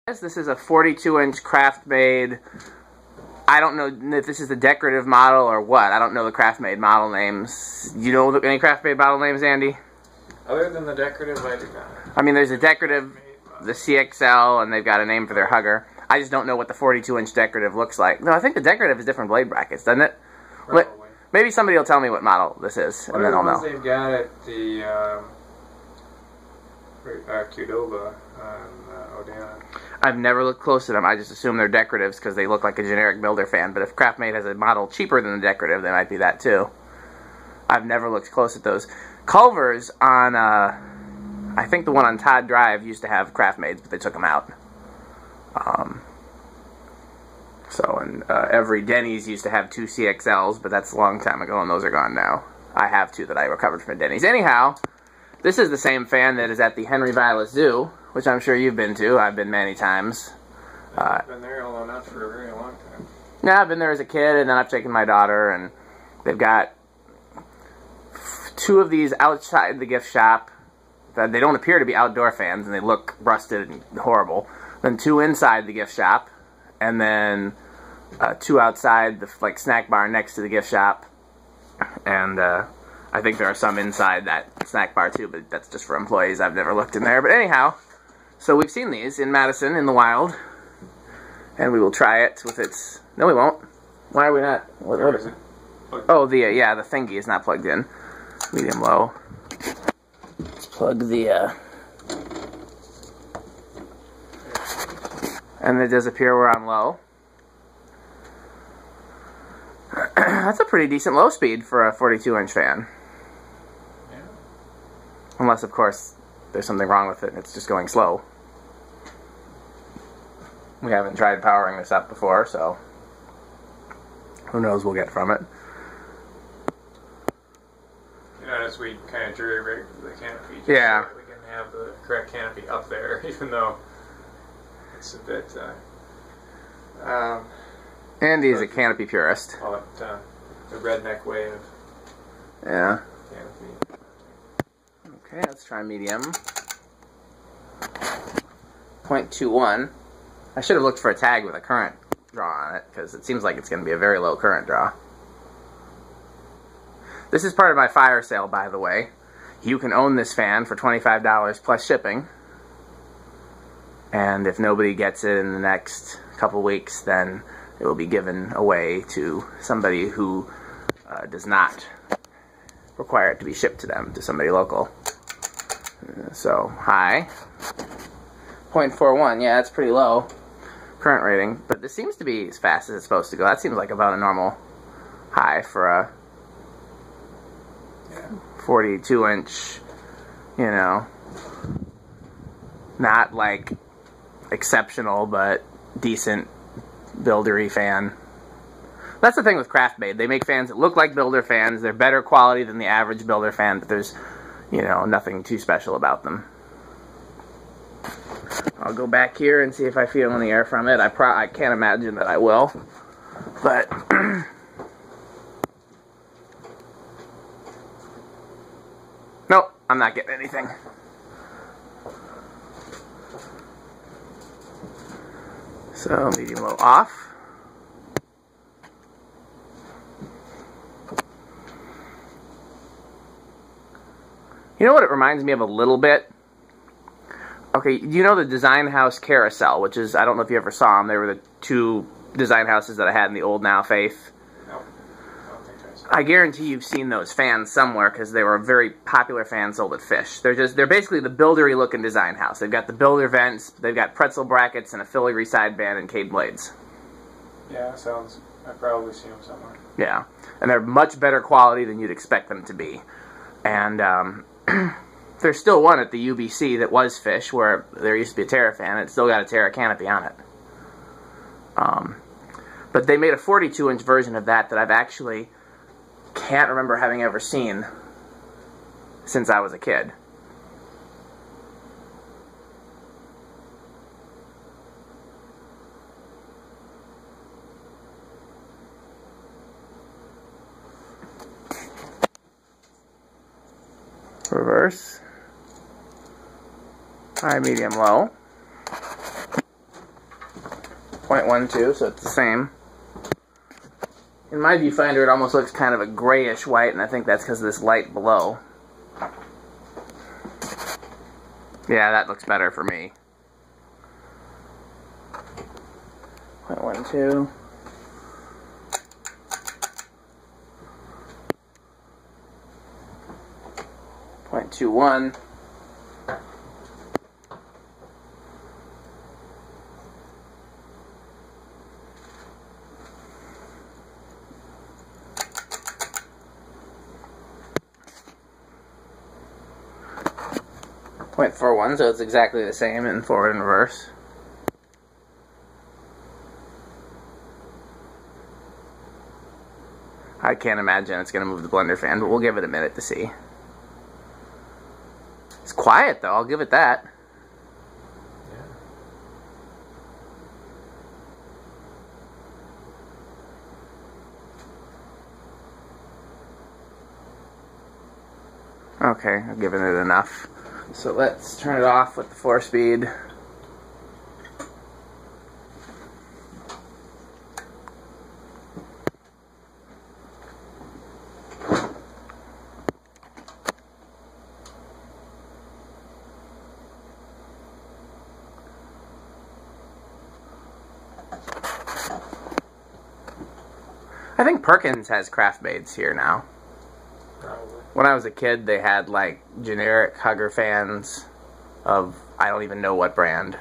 This is a 42-inch Craftmade. I don't know if this is the decorative model or what. I don't know the Craftmade model names. You know any Craftmade model names, Andy? Other than the decorative, I do not. I mean, there's a decorative, the CXL, and they've got a name for their hugger. I just don't know what the 42-inch decorative looks like. No, I think the decorative is different blade brackets, doesn't it? Probably. Maybe somebody will tell me what model this is, and then I'll know. They've got at the Qdoba on Odeon. I've never looked close to them. I just assume they're decoratives because they look like a generic builder fan. But if Craftmade has a model cheaper than the decorative, they might be that too. I've never looked close at those. Culver's on, I think the one on Todd Drive used to have Craftmades, but they took them out. Every Denny's used to have 2 CXLs, but that's a long time ago, and those are gone now. I have 2 that I recovered from Denny's. Anyhow, this is the same fan that is at the Henry Vilas Zoo, which I'm sure you've been to. I've been many times. I've been there, although not for a very long time. Yeah, I've been there as a kid, and then I've taken my daughter, and they've got 2 of these outside the gift shop. They don't appear to be outdoor fans, and they look rusted and horrible. Then 2 inside the gift shop, and then 2 outside the snack bar next to the gift shop. And I think there are some inside that snack bar too, but that's just for employees. I've never looked in there. But anyhow, so we've seen these in Madison in the wild, and we will try it with its... No, we won't. Why are we not? What is it? Oh, yeah, the thingy is not plugged in. Medium low. Let's plug the and it does appear we're on low. That's a pretty decent low speed for a 42-inch fan. Yeah. Unless, of course, there's something wrong with it and it's just going slow. We haven't tried powering this up before, so who knows what we'll get from it. You notice we kind of jury-rig the canopy. Yeah. So we can have the correct canopy up there, even though it's a bit... Andy is a canopy purist. Call it the redneck way of canopy. Okay, let's try medium. 0.21. I should have looked for a tag with a current draw on it, because it seems like it's going to be a very low current draw. This is part of my fire sale, by the way. You can own this fan for $25 plus shipping. And if nobody gets it in the next couple weeks, then it will be given away to somebody who does not require it to be shipped to them, to somebody local. So, high. 0.41, yeah, that's pretty low current rating. But this seems to be as fast as it's supposed to go. That seems like about a normal high for a 42-inch, you know, not like exceptional, but decent buildery fan. That's the thing with Craftmade. They make fans that look like builder fans. They're better quality than the average builder fan, but there's, you know, nothing too special about them. I'll go back here and see if I feel any air from it. I can't imagine that I will, but nope, I'm not getting anything. So, medium low off. You know what it reminds me of a little bit? Okay, you know the Design House Carousel, which is, I don't know if you ever saw them. They were the 2 design houses that I had in the old Now Faith. No, I don't think I saw. I guarantee you've seen those fans somewhere because they were a very popular fan sold at Fish. They're basically the buildery looking design house. They've got the builder vents, they've got pretzel brackets and a filigree sideband and Cade blades. Yeah, sounds... I've probably seen them somewhere. Yeah, and they're much better quality than you'd expect them to be. And there's still one at the UBC that was Fish, where there used to be a Terra fan, and it's still got a Terra canopy on it. But they made a 42-inch version of that I've actually can't remember having ever seen since I was a kid. Reverse. High, medium, low. 0.12, so it's the same. In my viewfinder, it almost looks kind of a grayish white, and I think that's because of this light below. Yeah, that looks better for me. 0.12. 0.21. 0.41, so it's exactly the same in forward and reverse. I can't imagine it's going to move the blender fan, but we'll give it a minute to see. It's quiet though, I'll give it that. Okay, I've given it enough. So let's turn it off with the 4-speed. I think Perkins has Craftmades here now. Probably. When I was a kid, they had like generic Hugger fans of I don't even know what brand.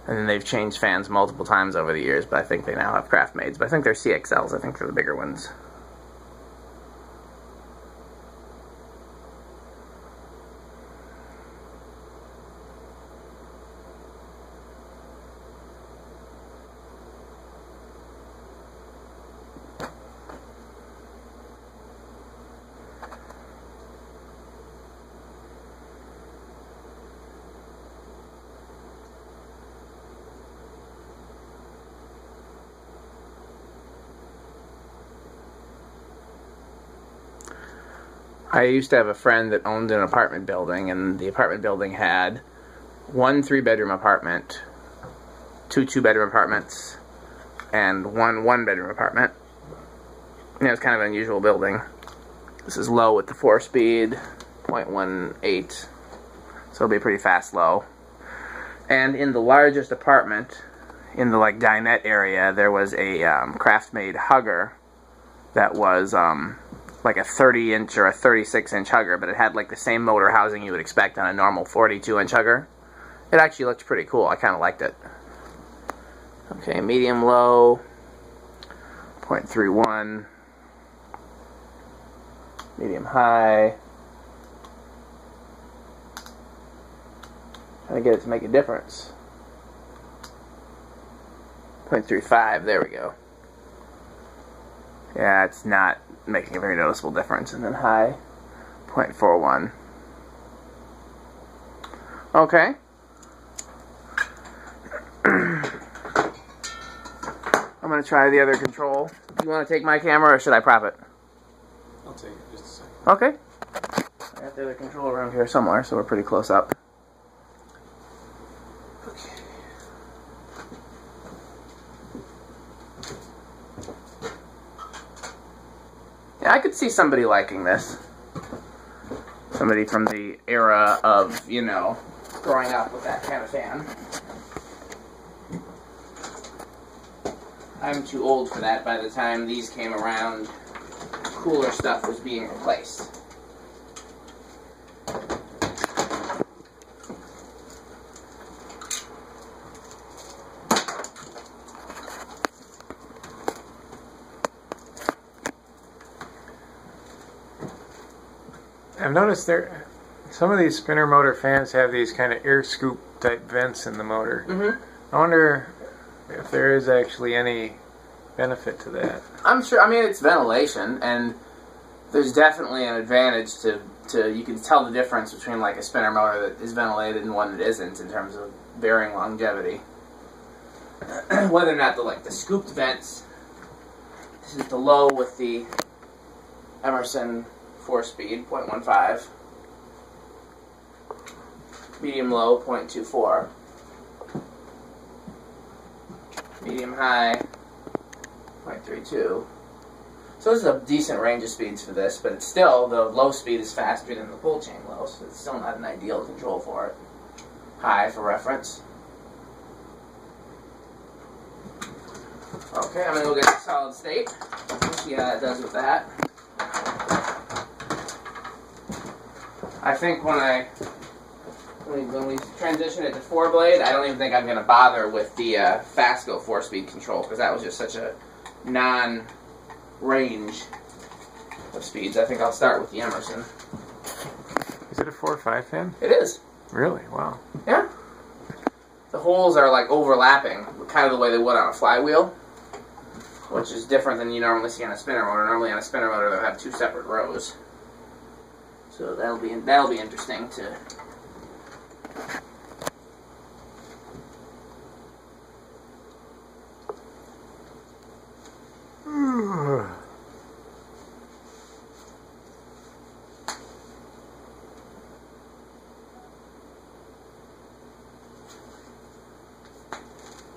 And then they've changed fans multiple times over the years, but I think they now have Craftmades. But I think they're CXLs, I think they're the bigger ones. I used to have a friend that owned an apartment building, and the apartment building had one 3-bedroom apartment, two 2-bedroom apartments, and one 1-bedroom apartment. And it was kind of an unusual building. This is low with the 4-speed, 0.18, so it'll be pretty fast low. And in the largest apartment, in the like dinette area, there was a Craftmade Hugger that was like a 30-inch or a 36-inch Hugger, but it had like the same motor housing you would expect on a normal 42-inch Hugger. It actually looked pretty cool. I kind of liked it. Okay, medium low, 0.31, medium high. Trying to get it to make a difference. 0.35, there we go. Yeah, it's not making a very noticeable difference. And then high, 0.41. Okay. I'm going to try the other control. Do you want to take my camera or should I prop it? I'll take it just a second. Okay. I got the other control around here somewhere, so we're pretty close up. Okay. Yeah, I could see somebody liking this. Somebody from the era of, you know, growing up with that kind of fan. I'm too old for that. By the time these came around, cooler stuff was being replaced. I've noticed some of these spinner motor fans have these kind of air scoop type vents in the motor. Mm-hmm. I wonder if there is actually any benefit to that. I'm sure. I mean, it's ventilation, and there's definitely an advantage to you can tell the difference between like a spinner motor that is ventilated and one that isn't in terms of varying longevity. Whether or not the scooped vents. This is the low with the Emerson 4-speed, 0.15. Medium low, 0.24. medium high, 0.32. So this is a decent range of speeds for this, but it's still, the low speed is faster than the pull chain low, so it's still not an ideal control for it. High for reference. Okay, I'm going to go get the solid state. See how that does with that. I think when we transition it to 4-blade, I don't even think I'm going to bother with the Fastgo 4-speed control, because that was just such a non-range of speeds. I think I'll start with the Emerson. Is it a 4 or 5 fan? It is. Really? Wow. Yeah. The holes are like overlapping, kind of the way they would on a flywheel, which is different than you normally see on a spinner motor. Normally on a spinner motor they'll have 2 separate rows. So that'll be interesting to.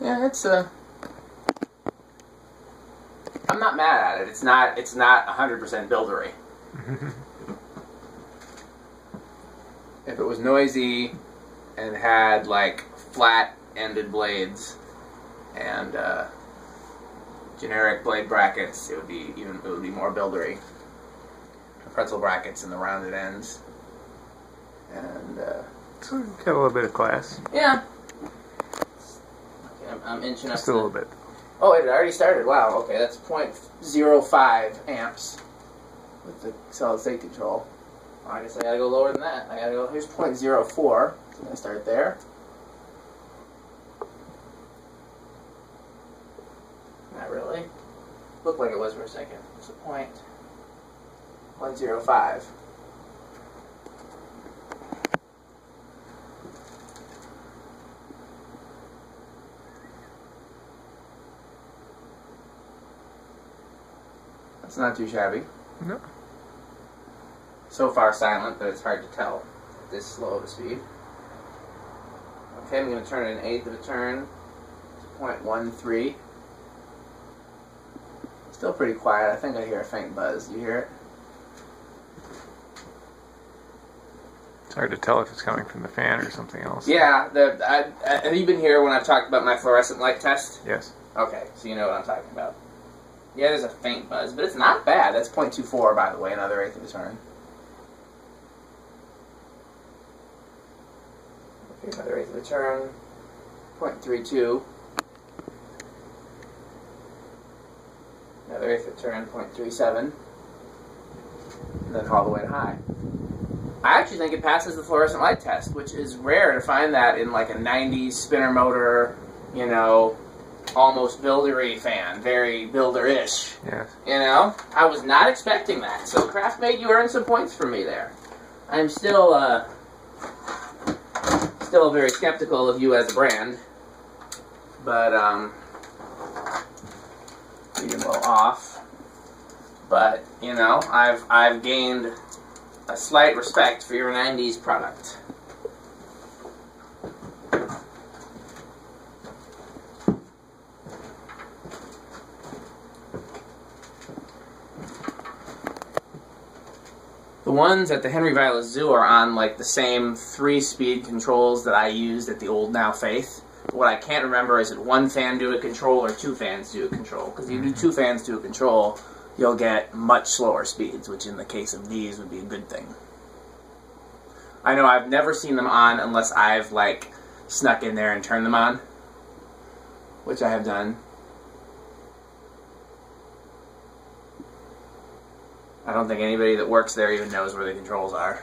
Yeah, it's I'm not mad at it. It's not 100% buildery. If it was noisy and had like flat-ended blades and generic blade brackets, it would be more buildery. Pretzel brackets and the rounded ends, and so got a little bit of class. Yeah. Okay, I'm inching up. Just a little bit. Oh, it already started. Wow. Okay, that's 0.05 amps with the solid state control. Well, I guess I gotta go lower than that. I gotta go. Here's 0.04. So I'm gonna start there. Not really. Looked like it was for a second. It's a 0.105. That's not too shabby. No. So far silent, but it's hard to tell this slow of a speed. Okay, I'm going to turn it 1/8 of a turn to 0.13. Still pretty quiet. I think I hear a faint buzz. Do you hear it? It's hard to tell if it's coming from the fan or something else. Yeah. Have you been here when I've talked about my fluorescent light test? Yes. Okay, so you know what I'm talking about. Yeah, there's a faint buzz, but it's not bad. That's 0.24, by the way, another 1/8 of a turn. Okay, another 1/8 of a turn. 0.32. Another 1/8 of a turn, 0.37. And then all the way to high. I actually think it passes the fluorescent light test, which is rare to find that in like a 90s spinner motor, you know, almost buildery fan, very builder-ish. Yes. You know, I was not expecting that. So Craftmade, you earned some points from me there. I'm still very skeptical of you as a brand, but medium low off. But you know, I've gained a slight respect for your 90s product. The ones at the Henry Violet Zoo are on like the same 3-speed controls that I used at the Old Now Faith. But what I can't remember is, it 1 fan do a control or 2 fans do a control? Because if you do 2 fans do a control, you'll get much slower speeds, which in the case of these would be a good thing. I know I've never seen them on unless I've like snuck in there and turned them on, which I have done. I don't think anybody that works there even knows where the controls are.